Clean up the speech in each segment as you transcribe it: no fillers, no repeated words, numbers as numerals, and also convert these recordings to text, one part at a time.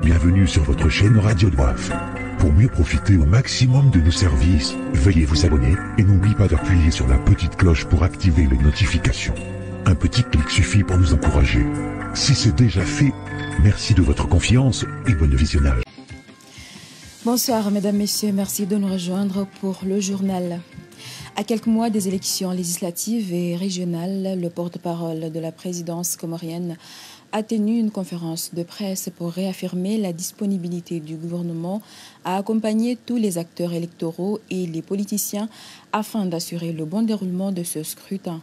Bienvenue sur votre chaîne Radio Doif. Pour mieux profiter au maximum de nos services, veuillez vous abonner et n'oubliez pas d'appuyer sur la petite cloche pour activer les notifications. Un petit clic suffit pour nous encourager. Si c'est déjà fait, merci de votre confiance et bon visionnage. Bonsoir mesdames, messieurs, merci de nous rejoindre pour le journal. À quelques mois des élections législatives et régionales, le porte-parole de la présidence comorienne a tenu une conférence de presse pour réaffirmer la disponibilité du gouvernement à accompagner tous les acteurs électoraux et les politiciens afin d'assurer le bon déroulement de ce scrutin.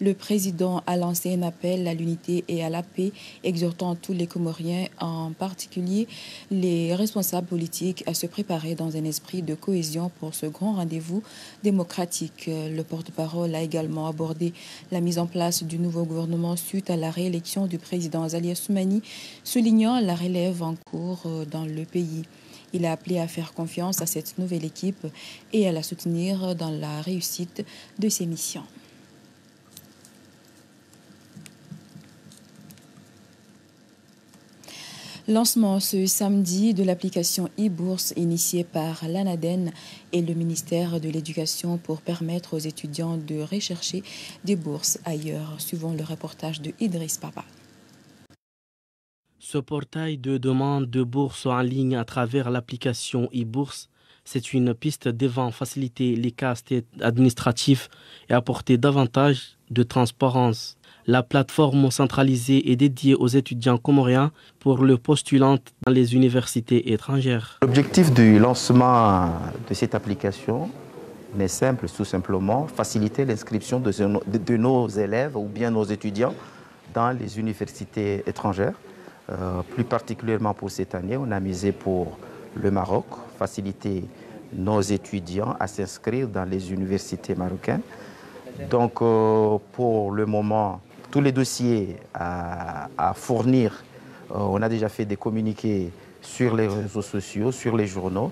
Le président a lancé un appel à l'unité et à la paix, exhortant tous les Comoriens, en particulier les responsables politiques, à se préparer dans un esprit de cohésion pour ce grand rendez-vous démocratique. Le porte-parole a également abordé la mise en place du nouveau gouvernement suite à la réélection du président Azali Assoumani, soulignant la relève en cours dans le pays. Il a appelé à faire confiance à cette nouvelle équipe et à la soutenir dans la réussite de ses missions. Lancement ce samedi de l'application e-bourse initiée par l'ANADEN et le ministère de l'Éducation pour permettre aux étudiants de rechercher des bourses ailleurs, suivant le reportage de Idriss Papa. Ce portail de demande de bourse en ligne à travers l'application e-bourse, c'est une piste devant faciliter les casse-têtes administratifs et apporter davantage de transparence. La plateforme centralisée est dédiée aux étudiants comoriens pour le postulant dans les universités étrangères. L'objectif du lancement de cette application est simple, tout simplement faciliter l'inscription de nos élèves ou bien nos étudiants dans les universités étrangères. Plus particulièrement pour cette année, on a misé pour le Maroc, faciliter nos étudiants à s'inscrire dans les universités marocaines. Donc pour le moment, tous les dossiers à fournir, on a déjà fait des communiqués sur les réseaux sociaux, sur les journaux.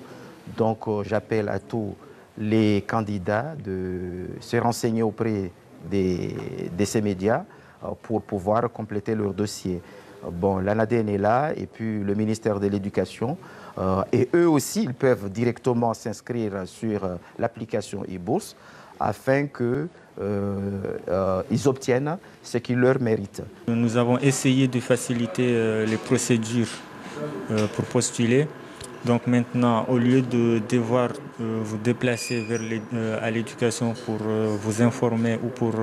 Donc j'appelle à tous les candidats de se renseigner auprès de ces médias pour pouvoir compléter leur dossier. Bon, l'ANADEN est là et puis le ministère de l'Éducation. Et eux aussi, ils peuvent directement s'inscrire sur l'application e-bourse afin que ils obtiennent ce qui leur mérite. Nous avons essayé de faciliter les procédures pour postuler. Donc maintenant, au lieu de devoir vous déplacer à l'éducation pour vous informer ou pour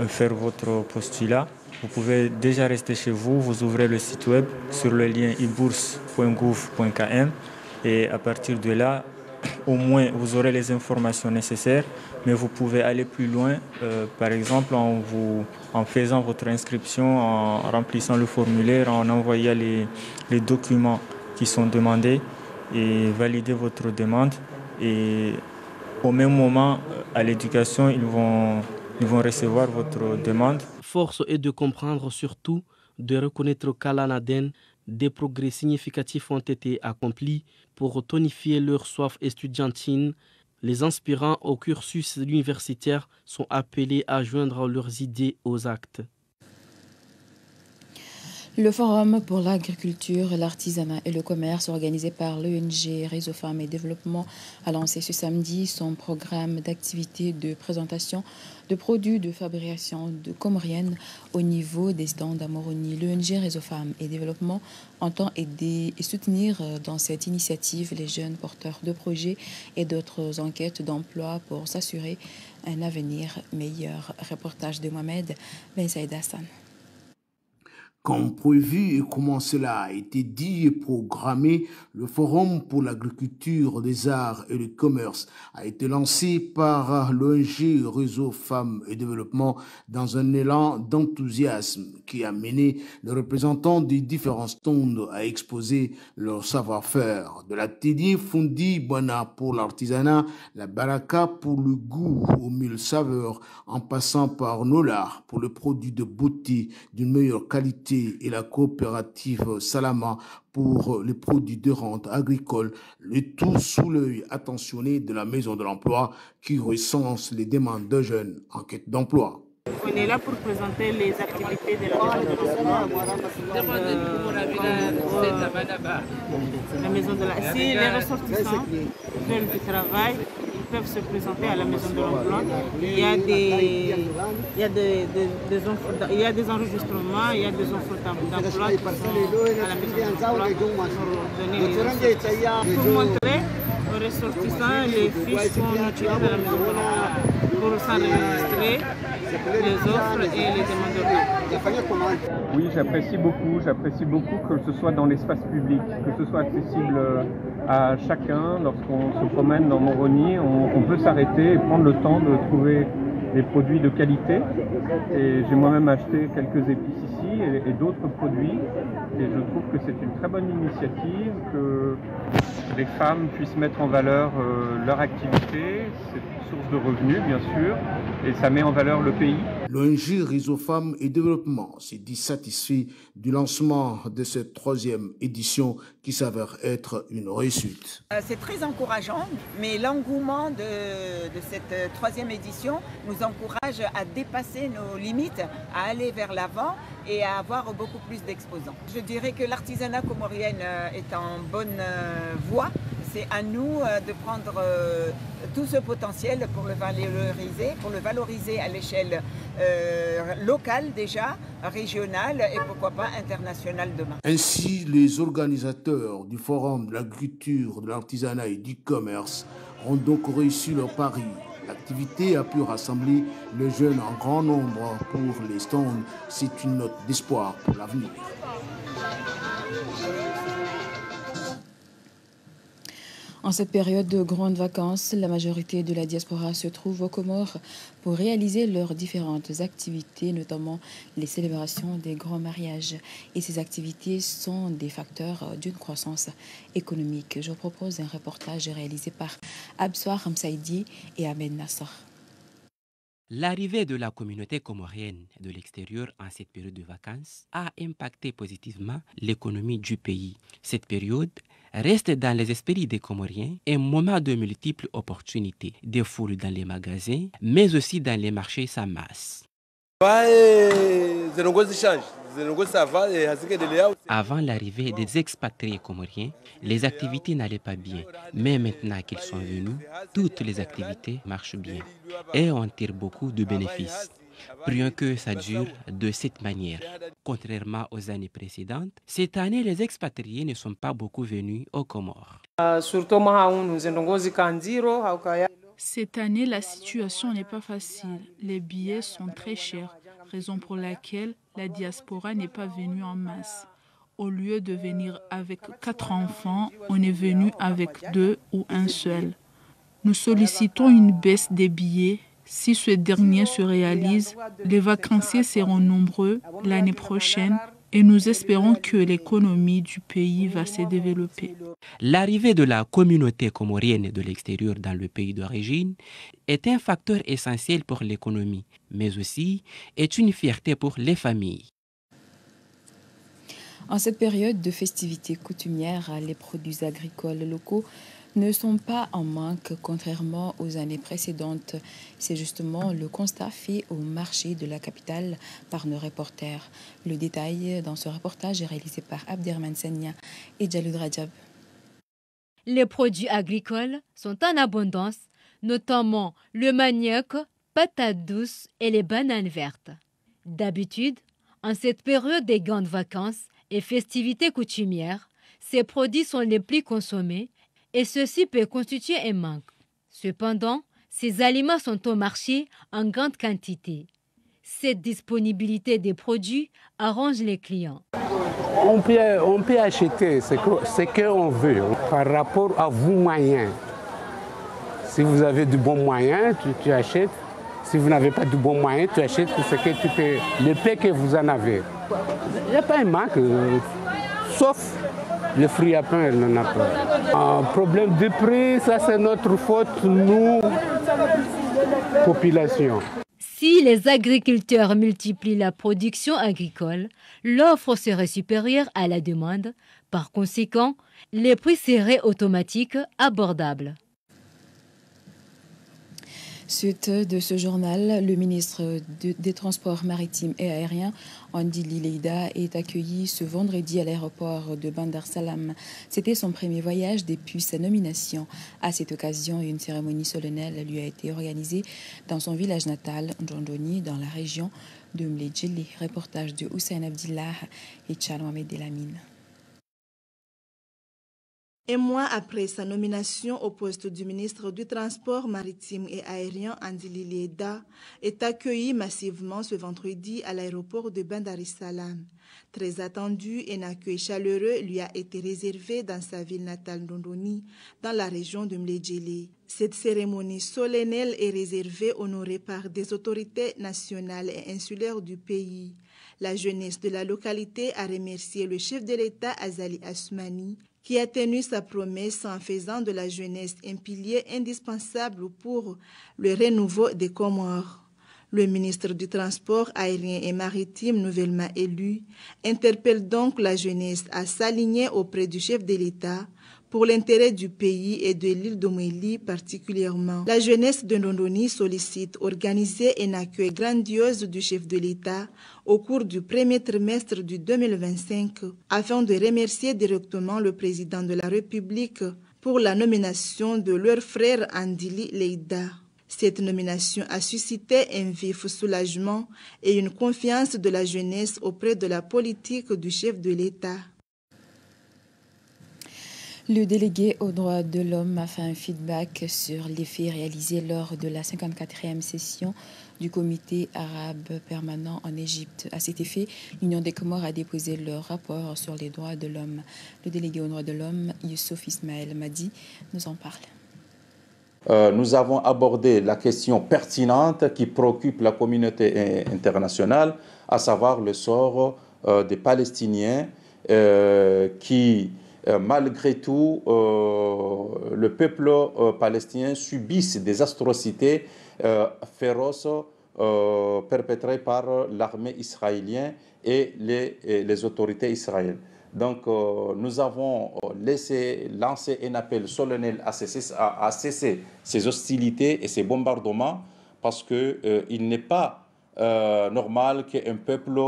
faire votre postulat, vous pouvez déjà rester chez vous, vous ouvrez le site web sur le lien e-bourse.gouv.km et à partir de là, au moins vous aurez les informations nécessaires, mais vous pouvez aller plus loin, par exemple en faisant votre inscription, en remplissant le formulaire, en envoyant les documents qui sont demandés et valider votre demande. Et au même moment, à l'éducation, ils vont recevoir votre demande. Force est de comprendre surtout, de reconnaître qu'à l'ANADEN, des progrès significatifs ont été accomplis pour tonifier leur soif estudiantine. Les aspirants au cursus universitaire sont appelés à joindre leurs idées aux actes. Le Forum pour l'agriculture, l'artisanat et le commerce organisé par l'ONG Réseau Femmes et Développement a lancé ce samedi son programme d'activité de présentation de produits de fabrication comorienne au niveau des stands à Moroni. L'ONG Réseau Femmes et Développement entend aider et soutenir dans cette initiative les jeunes porteurs de projets et d'autres enquêtes d'emploi pour s'assurer un avenir meilleur. Reportage de Mohamed Ben Saïd Hassan. Comme prévu et comment cela a été dit et programmé, le Forum pour l'agriculture, les arts et le commerce a été lancé par l'ONG Réseau Femmes et Développement dans un élan d'enthousiasme qui a mené les représentants des différents stands à exposer leur savoir-faire. De l'atelier Fondi Bona pour l'artisanat, la Baraka pour le goût aux mille saveurs, en passant par Nola pour le produit de beauté d'une meilleure qualité et la coopérative Salama pour les produits de rente agricole, le tout sous l'œil attentionné de la Maison de l'Emploi qui recense les demandes de jeunes en quête d'emploi. On est là pour présenter les activités de la maison de l'emploi. Si les ressortissants veulent du travail, ils peuvent se présenter à la maison de l'emploi. Il y a des enregistrements, il y a des offres d'emploi qui sont à la maison de l'emploi pour donner les ressortissants. Pour montrer aux ressortissants les fiches qu'on utilise à la maison de l'emploi pour s'enregistrer les offres et les demandes. Oui, j'apprécie beaucoup que ce soit dans l'espace public, que ce soit accessible à chacun. Lorsqu'on se promène dans Moroni, on peut s'arrêter et prendre le temps de trouver des produits de qualité. Et j'ai moi-même acheté quelques épices ici et d'autres produits. Et je trouve que c'est une très bonne initiative, que les femmes puissent mettre en valeur leur activité. C'est une source de revenus, bien sûr, et ça met en valeur le pays. L'ONG Réseau Femmes et Développement s'est dit satisfait du lancement de cette 3e édition qui s'avère être une réussite. C'est très encourageant, mais l'engouement de cette 3e édition nous encourage à dépasser nos limites, à aller vers l'avant et à avoir beaucoup plus d'exposants. Je dirais que l'artisanat comorien est en bonne voie. C'est à nous de prendre tout ce potentiel pour le valoriser à l'échelle locale déjà, régionale et pourquoi pas internationale demain. Ainsi, les organisateurs du Forum de l'agriculture, de l'artisanat et du commerce ont donc réussi leur pari. L'activité a pu rassembler les jeunes en grand nombre pour les stands. C'est une note d'espoir pour l'avenir. En cette période de grandes vacances, la majorité de la diaspora se trouve aux Comores pour réaliser leurs différentes activités, notamment les célébrations des grands mariages. Et ces activités sont des facteurs d'une croissance économique. Je vous propose un reportage réalisé par Absoir Hamsaïdi et Ahmed Nassar. L'arrivée de la communauté comorienne de l'extérieur en cette période de vacances a impacté positivement l'économie du pays. Cette période reste dans les esprits des Comoriens un moment de multiples opportunités, des foules dans les magasins, mais aussi dans les marchés sans masse. Avant l'arrivée des expatriés comoriens, les activités n'allaient pas bien. Mais maintenant qu'ils sont venus, toutes les activités marchent bien et on tire beaucoup de bénéfices. Prions que ça dure de cette manière. Contrairement aux années précédentes, cette année, les expatriés ne sont pas beaucoup venus aux Comores. Cette année, la situation n'est pas facile. Les billets sont très chers, raison pour laquelle la diaspora n'est pas venue en masse. Au lieu de venir avec 4 enfants, on est venu avec 2 ou 1 seul. Nous sollicitons une baisse des billets. Si ce dernier se réalise, les vacanciers seront nombreux l'année prochaine et nous espérons que l'économie du pays va se développer. L'arrivée de la communauté comorienne de l'extérieur dans le pays d'origine est un facteur essentiel pour l'économie, mais aussi est une fierté pour les familles. En cette période de festivités coutumières, les produits agricoles locaux ne sont pas en manque, contrairement aux années précédentes. C'est justement le constat fait au marché de la capitale par nos reporters. Le détail dans ce reportage est réalisé par Abderrahmane Senia et Djaloud Rajab. Les produits agricoles sont en abondance, notamment le manioc, patates douces et les bananes vertes. D'habitude, en cette période des grandes vacances et festivités coutumières, ces produits sont les plus consommés et ceci peut constituer un manque. Cependant, ces aliments sont au marché en grande quantité. Cette disponibilité des produits arrange les clients. On peut acheter ce qu'on veut par rapport à vos moyens. Si vous avez de bons moyens, tu achètes. Si vous n'avez pas de bons moyens, tu achètes ce que tu peux, le peu que vous en avez. Il n'y a pas un manque, sauf le fruit à pain, elle n'en a pas. Un problème de prix, ça c'est notre faute, nous, population. Si les agriculteurs multiplient la production agricole, l'offre serait supérieure à la demande. Par conséquent, les prix seraient automatiques abordables. Suite de ce journal, le ministre des Transports maritimes et aériens, Andili Leïda, est accueilli ce vendredi à l'aéroport de Bandar Salam. C'était son premier voyage depuis sa nomination. À cette occasion, une cérémonie solennelle lui a été organisée dans son village natal, Ndjondoni, dans la région de Mledjili. Reportage de Hussein Abdillah et Tchal Mohamed Delamine. Un mois après sa nomination au poste du ministre du Transport maritime et aérien, Andili Leïda est accueilli massivement ce vendredi à l'aéroport de Bandar Salam. Très attendu, un accueil chaleureux lui a été réservé dans sa ville natale Ndjondoni, dans la région de Mledjili. Cette cérémonie solennelle est réservée, honorée par des autorités nationales et insulaires du pays. La jeunesse de la localité a remercié le chef de l'État, Azali Assoumani, qui a tenu sa promesse en faisant de la jeunesse un pilier indispensable pour le renouveau des Comores. Le ministre du Transport aérien et maritime nouvellement élu interpelle donc la jeunesse à s'aligner auprès du chef de l'État pour l'intérêt du pays et de l'île d'Omélie particulièrement. La jeunesse de Ndjondoni sollicite organiser un accueil grandiose du chef de l'État au cours du premier trimestre du 2025 afin de remercier directement le président de la République pour la nomination de leur frère Andili Leïda. Cette nomination a suscité un vif soulagement et une confiance de la jeunesse auprès de la politique du chef de l'État. Le délégué aux droits de l'homme a fait un feedback sur les faits réalisés lors de la 54e session du comité arabe permanent en Égypte. À cet effet, l'Union des Comores a déposé leur rapport sur les droits de l'homme. Le délégué aux droits de l'homme, Youssouf Ismaël Madi, nous en parle. Nous avons abordé la question pertinente qui préoccupe la communauté internationale, à savoir le sort des Palestiniens qui, malgré tout, le peuple palestinien subisse des atrocités féroces perpétrées par l'armée israélienne et les autorités israéliennes. Donc, nous avons lancé un appel solennel à cesser ces hostilités et ces bombardements parce qu'il n'est pas normal qu'un peuple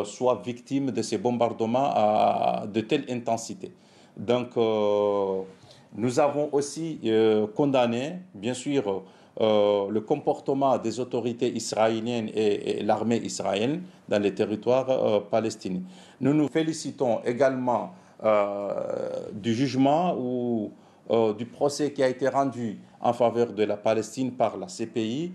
soit victime de ces bombardements de telle intensité. Donc, nous avons aussi condamné, bien sûr, le comportement des autorités israéliennes et l'armée israélienne dans les territoires palestiniens. Nous nous félicitons également du jugement ou du procès qui a été rendu en faveur de la Palestine par la CPI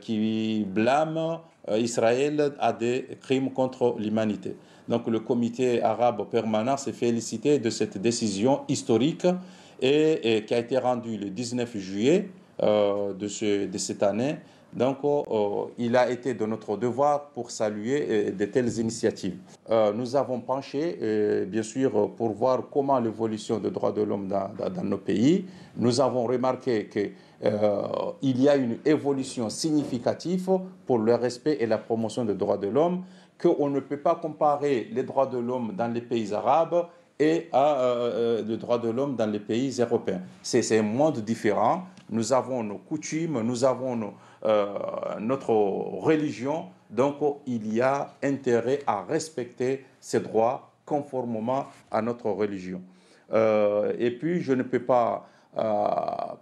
qui blâme Israël à des crimes contre l'humanité. Donc le comité arabe permanent s'est félicité de cette décision historique et qui a été rendue le 19 juillet de cette année. Donc, il a été de notre devoir pour saluer de telles initiatives. Nous avons penché, bien sûr, pour voir comment l'évolution des droits de l'homme dans nos pays. Nous avons remarqué qu'il y a une évolution significative pour le respect et la promotion des droits de l'homme, qu'on ne peut pas comparer les droits de l'homme dans les pays arabes et les droits de l'homme dans les pays européens. C'est un monde différent. Nous avons nos coutumes, nous avons notre religion, donc il y a intérêt à respecter ces droits conformément à notre religion. Et puis, je ne peux pas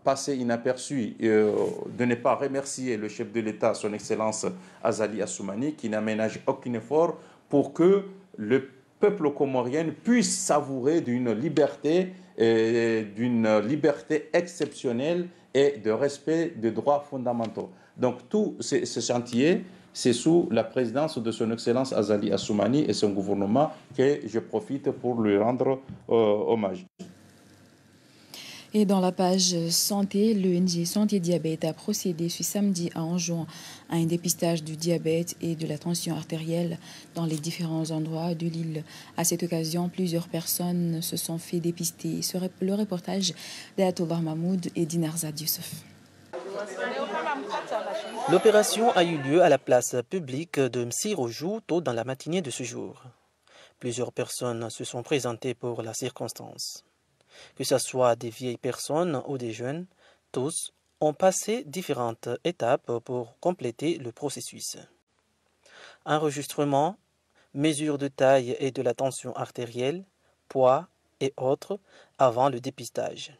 passer inaperçu de ne pas remercier le chef de l'État, son Excellence Azali Assoumani, qui n'aménage aucun effort pour que le peuple comorien puisse savourer d'une liberté exceptionnelle et de respect des droits fondamentaux. Donc tout ce chantier, c'est sous la présidence de son Excellence Azali Assoumani et son gouvernement que je profite pour lui rendre hommage. Et dans la page santé, l'ONG Santé Diabète a procédé ce samedi à Anjouan à un dépistage du diabète et de la tension artérielle dans les différents endroits de l'île. À cette occasion, plusieurs personnes se sont fait dépister. Le reportage d'Ayatollah Mahmoud et d'Inarzad Youssouf. L'opération a eu lieu à la place publique de Msirojou tôt dans la matinée de ce jour. Plusieurs personnes se sont présentées pour la circonstance. Que ce soit des vieilles personnes ou des jeunes, tous ont passé différentes étapes pour compléter le processus. Enregistrement, mesure de taille et de la tension artérielle, poids et autres avant le dépistage.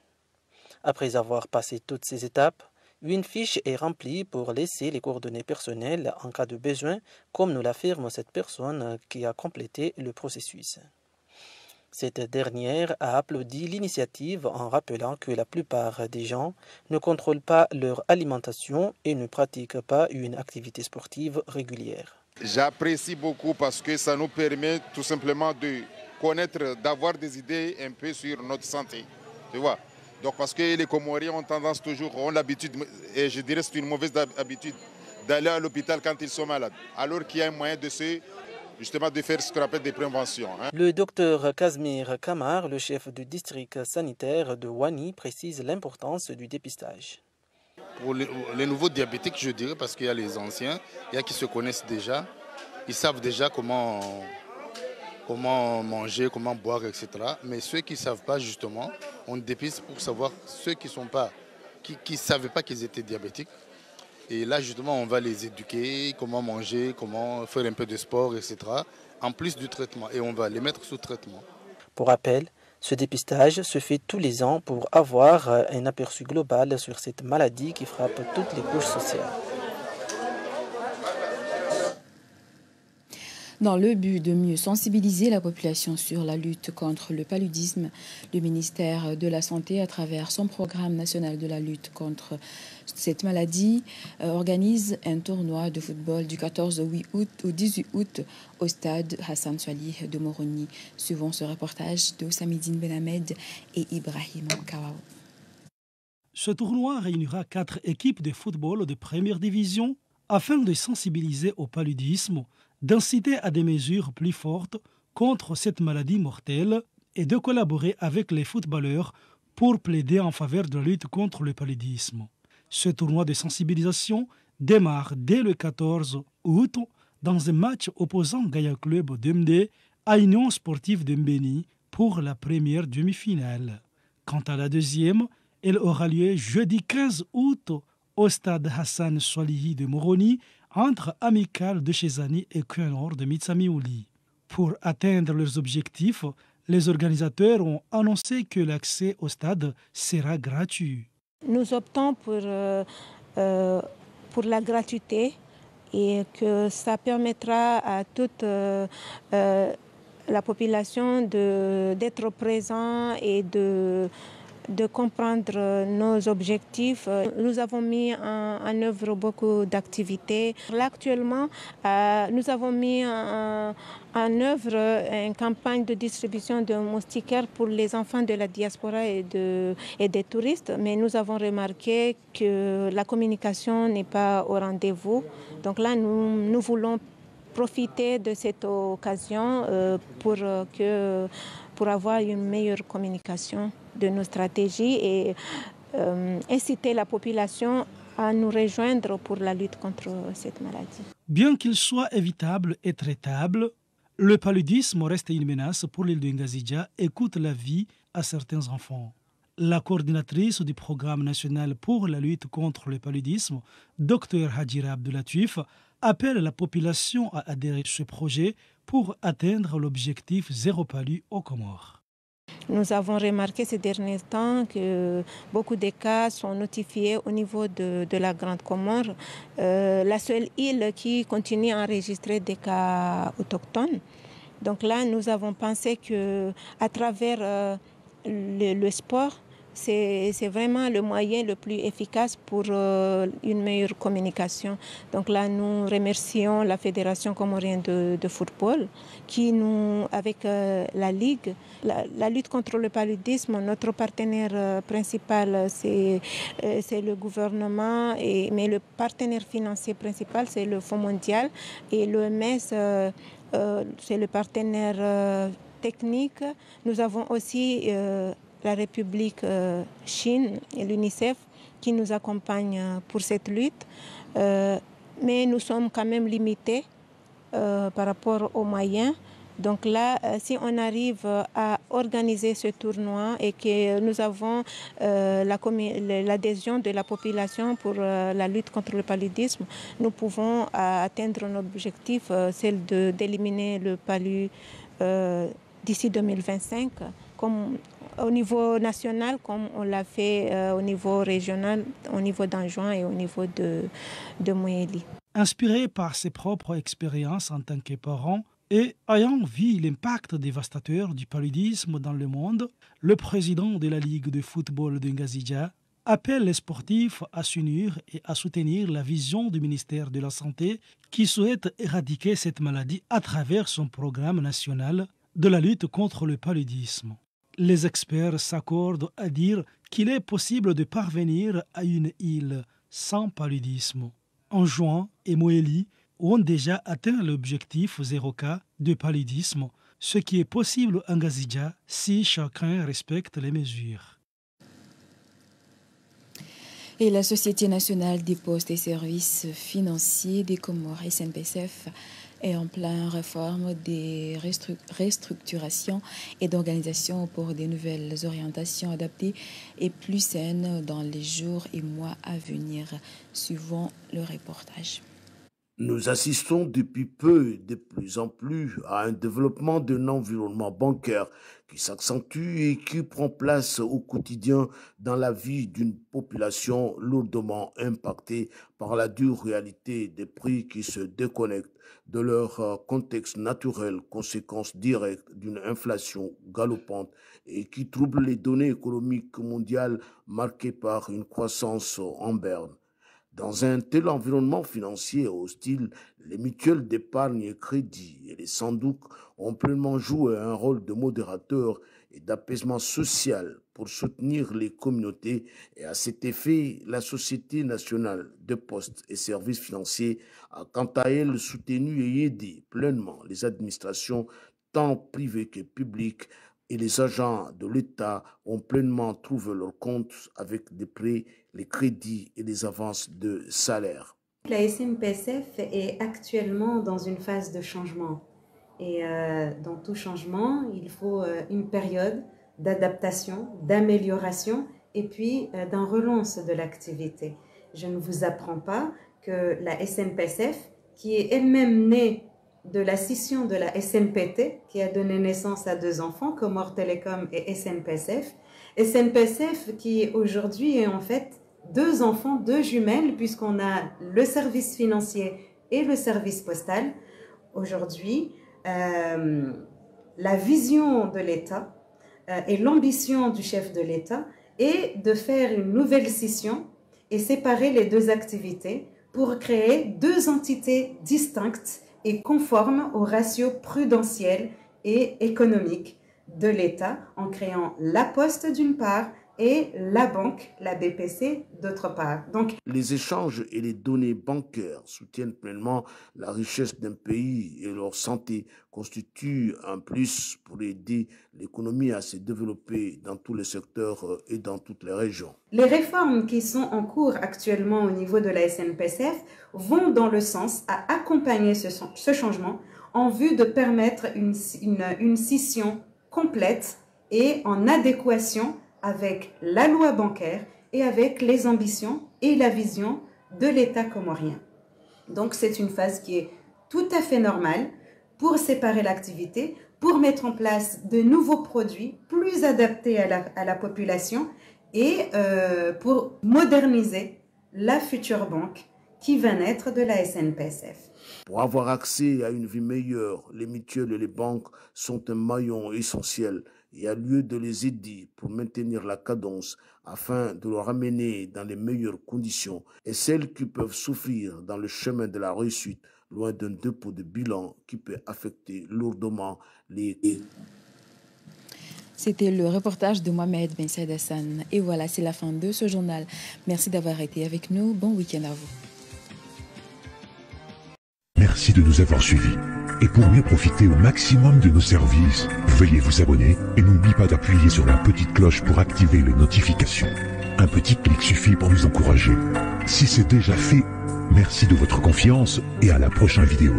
Après avoir passé toutes ces étapes, une fiche est remplie pour laisser les coordonnées personnelles en cas de besoin, comme nous l'affirme cette personne qui a complété le processus. Cette dernière a applaudi l'initiative en rappelant que la plupart des gens ne contrôlent pas leur alimentation et ne pratiquent pas une activité sportive régulière. J'apprécie beaucoup parce que ça nous permet tout simplement de connaître, d'avoir des idées un peu sur notre santé. Tu vois? Donc parce que les Comoriens ont tendance toujours, ont l'habitude, et je dirais que c'est une mauvaise habitude, d'aller à l'hôpital quand ils sont malades. Alors qu'il y a un moyen de justement de faire ce qu'on appelle des préventions. Le docteur Kazmir Kamar, le chef du district sanitaire de Wani, précise l'importance du dépistage. Pour les nouveaux diabétiques, je dirais, parce qu'il y a les anciens, il y a qui se connaissent déjà, ils savent déjà comment manger, comment boire, etc. Mais ceux qui ne savent pas, justement, on dépiste pour savoir ceux qui ne savaient pas qu'ils étaient diabétiques. Et là, justement, on va les éduquer, comment manger, comment faire un peu de sport, etc. En plus du traitement. Et on va les mettre sous traitement. Pour rappel, ce dépistage se fait tous les ans pour avoir un aperçu global sur cette maladie qui frappe toutes les couches sociales. Dans le but de mieux sensibiliser la population sur la lutte contre le paludisme, le ministère de la Santé, à travers son programme national de la lutte contre cette maladie, organise un tournoi de football du 14 août au 18 août au stade Hassan Swali de Moroni. Suivant ce reportage de Samidine Benhamed et Ibrahim Kawaou. Ce tournoi réunira 4 équipes de football de première division afin de sensibiliser au paludisme, d'inciter à des mesures plus fortes contre cette maladie mortelle et de collaborer avec les footballeurs pour plaider en faveur de la lutte contre le paludisme. Ce tournoi de sensibilisation démarre dès le 14 août dans un match opposant Gaïa Club d'Emdé à Union Sportive de Mbéni pour la première demi-finale. Quant à la deuxième, elle aura lieu jeudi 15 août au stade Hassan Swalihi de Moroni entre Amical de Chezani et Kuenor de Mitsamiouli. Pour atteindre leurs objectifs, les organisateurs ont annoncé que l'accès au stade sera gratuit. Nous optons pour la gratuité et que ça permettra à toute la population d'être présent et de comprendre nos objectifs. Nous avons mis en œuvre beaucoup d'activités. Là, actuellement, nous avons mis en œuvre une campagne de distribution de moustiquaires pour les enfants de la diaspora et des touristes, mais nous avons remarqué que la communication n'est pas au rendez-vous. Donc là, nous voulons profiter de cette occasion pour avoir une meilleure communication de nos stratégies et inciter la population à nous rejoindre pour la lutte contre cette maladie. Bien qu'il soit évitable et traitable, le paludisme reste une menace pour l'île de Ngazidja et coûte la vie à certains enfants. La coordinatrice du programme national pour la lutte contre le paludisme, Dr Hadjira Abdoulatif, appelle la population à adhérer à ce projet pour atteindre l'objectif zéro palu aux Comores. Nous avons remarqué ces derniers temps que beaucoup de cas sont notifiés au niveau de la Grande Comore, la seule île qui continue à enregistrer des cas autochtones. Donc là, nous avons pensé qu'à travers le sport, c'est vraiment le moyen le plus efficace pour une meilleure communication. Donc là, nous remercions la Fédération comorienne de football qui nous, avec la Ligue, la lutte contre le paludisme, notre partenaire principal, c'est le gouvernement, mais le partenaire financier principal, c'est le Fonds mondial, et l'OMS, c'est le partenaire technique. Nous avons aussi la République Chine et l'UNICEF qui nous accompagnent pour cette lutte. Mais nous sommes quand même limités par rapport aux moyens. Donc là, si on arrive à organiser ce tournoi et que nous avons l'adhésion de la population pour la lutte contre le paludisme, nous pouvons atteindre notre objectif, celle d'éliminer le palud d'ici 2025, comme au niveau national, comme on l'a fait au niveau régional, au niveau d'Anjouan et au niveau de Moéli. Inspiré par ses propres expériences en tant que parent et ayant vu l'impact dévastateur du paludisme dans le monde, le président de la Ligue de football de Ngazidja appelle les sportifs à s'unir et à soutenir la vision du ministère de la Santé qui souhaite éradiquer cette maladie à travers son programme national de la lutte contre le paludisme. Les experts s'accordent à dire qu'il est possible de parvenir à une île sans paludisme. Anjouan et Moéli ont déjà atteint l'objectif 0 cas de paludisme, ce qui est possible en Ngazidja si chacun respecte les mesures. Et la Société nationale des postes et services financiers des Comores, SNPSF, est en pleine réforme des restructurations et d'organisation pour des nouvelles orientations adaptées et plus saines dans les jours et mois à venir, suivant le reportage. Nous assistons depuis peu de plus en plus à un développement d'un environnement bancaire qui s'accentue et qui prend place au quotidien dans la vie d'une population lourdement impactée par la dure réalité des prix qui se déconnectent de leur contexte naturel, conséquence directe d'une inflation galopante et qui trouble les données économiques mondiales marquées par une croissance en berne. Dans un tel environnement financier hostile, les mutuelles d'épargne et crédit et les sandouks ont pleinement joué un rôle de modérateur et d'apaisement social pour soutenir les communautés et à cet effet, la Société nationale de postes et services financiers a quant à elle soutenu et aidé pleinement les administrations tant privées que publiques et les agents de l'État ont pleinement trouvé leur compte avec des prêts, les crédits et les avances de salaire. La SNPSF est actuellement dans une phase de changement. Et dans tout changement, il faut une période d'adaptation, d'amélioration et puis d'un relance de l'activité. Je ne vous apprends pas que la SNPSF, qui est elle-même née de la scission de la SNPT, qui a donné naissance à 2 enfants, Comores Telecom et SNPSF. SNPSF qui aujourd'hui est en fait 2 enfants, 2 jumelles, puisqu'on a le service financier et le service postal. Aujourd'hui, la vision de l'État et l'ambition du chef de l'État est de faire une nouvelle scission et séparer les 2 activités pour créer 2 entités distinctes et conforme aux ratios prudentiels et économiques de l'État en créant la Poste d'une part et la banque, la BPC, d'autre part. Donc, les échanges et les données bancaires soutiennent pleinement la richesse d'un pays et leur santé constituent un plus pour aider l'économie à se développer dans tous les secteurs et dans toutes les régions. Les réformes qui sont en cours actuellement au niveau de la SNPSF vont dans le sens à accompagner ce changement en vue de permettre une scission complète et en adéquation avec la loi bancaire et avec les ambitions et la vision de l'État comorien. Donc c'est une phase qui est tout à fait normale pour séparer l'activité, pour mettre en place de nouveaux produits plus adaptés à la population et pour moderniser la future banque qui va naître de la SNPSF. Pour avoir accès à une vie meilleure, les mutuelles et les banques sont un maillon essentiel. Il y a lieu de les aider pour maintenir la cadence afin de leur amener dans les meilleures conditions et celles qui peuvent souffrir dans le chemin de la réussite, loin d'un dépôt de bilan qui peut affecter lourdement les... C'était le reportage de Mohamed Ben Saïd Hassan. Et voilà, c'est la fin de ce journal. Merci d'avoir été avec nous. Bon week-end à vous. Merci de nous avoir suivis. Et pour mieux profiter au maximum de nos services, veuillez vous abonner et n'oubliez pas d'appuyer sur la petite cloche pour activer les notifications. Un petit clic suffit pour nous encourager. Si c'est déjà fait, merci de votre confiance et à la prochaine vidéo.